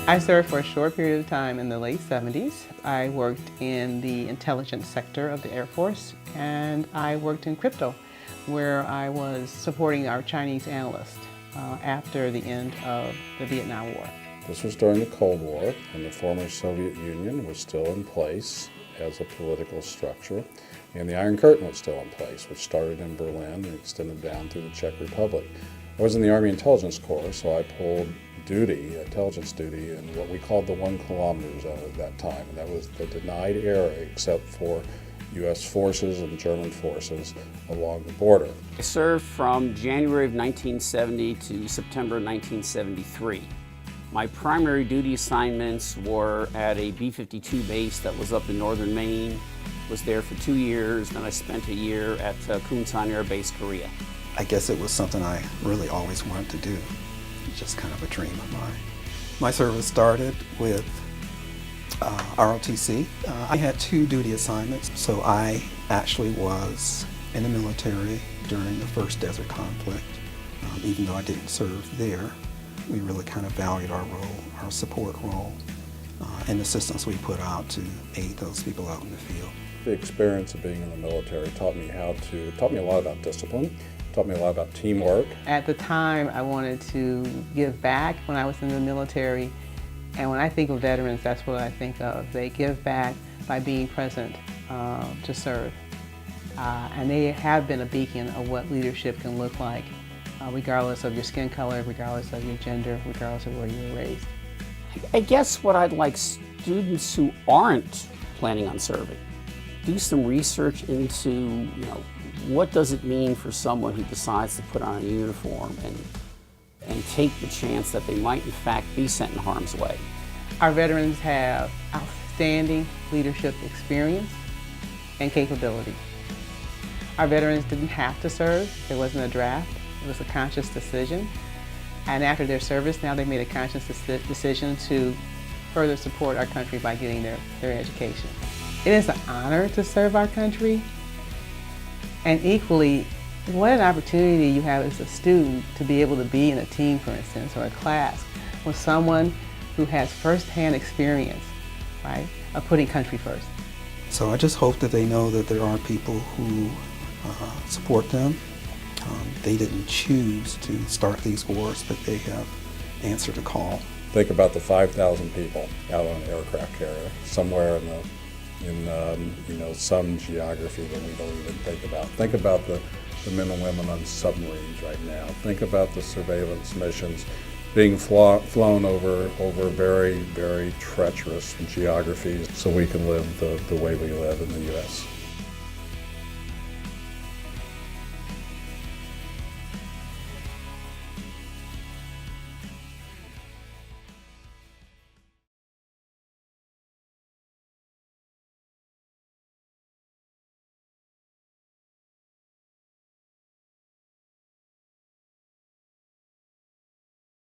I served for a short period of time in the late 70s. I worked in the intelligence sector of the Air Force, and I worked in crypto, where I was supporting our Chinese analysts after the end of the Vietnam War. This was during the Cold War, and the former Soviet Union was still in place as a political structure, and the Iron Curtain was still in place, which started in Berlin and extended down through the Czech Republic. I was in the Army Intelligence Corps, so I pulled intelligence duty, in what we called the 1 kilometer zone at that time, and that was the denied area except for U.S. forces and German forces along the border. I served from January of 1970 to September 1973. My primary duty assignments were at a B-52 base that was up in northern Maine. Was there for 2 years, then I spent a year at Kunsan Air Base, Korea. I guess it was something I really always wanted to do. It's just kind of a dream of mine. My service started with ROTC. I had 2 duty assignments, so I actually was in the military during the first desert conflict. Even though I didn't serve there, we really kind of valued our role, our support role, and the assistance we put out to aid those people out in the field. The experience of being in the military taught me a lot about discipline, taught me a lot about teamwork. At the time, I wanted to give back when I was in the military, and when I think of veterans, that's what I think of. They give back by being present to serve, and they have been a beacon of what leadership can look like, regardless of your skin color, regardless of your gender, regardless of where you were raised. I guess what I'd like students who aren't planning on serving, do some research into, what does it mean for someone who decides to put on a uniform and take the chance that they might in fact be sent in harm's way. Our veterans have outstanding leadership experience and capability. Our veterans didn't have to serve. There wasn't a draft. It was a conscious decision. And after their service, now they made a conscious decision to further support our country by getting their education. It is an honor to serve our country. And equally, what an opportunity you have as a student to be able to be in a team, for instance, or a class with someone who has firsthand experience, right, of putting country first. So I just hope that they know that there are people who support them. They didn't choose to start these wars, but they have answered a call. Think about the 5,000 people out on an aircraft carrier, somewhere in some geography that we don't even think about. Think about the men and women on submarines right now. Think about the surveillance missions being flown over very, very treacherous geographies so we can live the way we live in the U.S.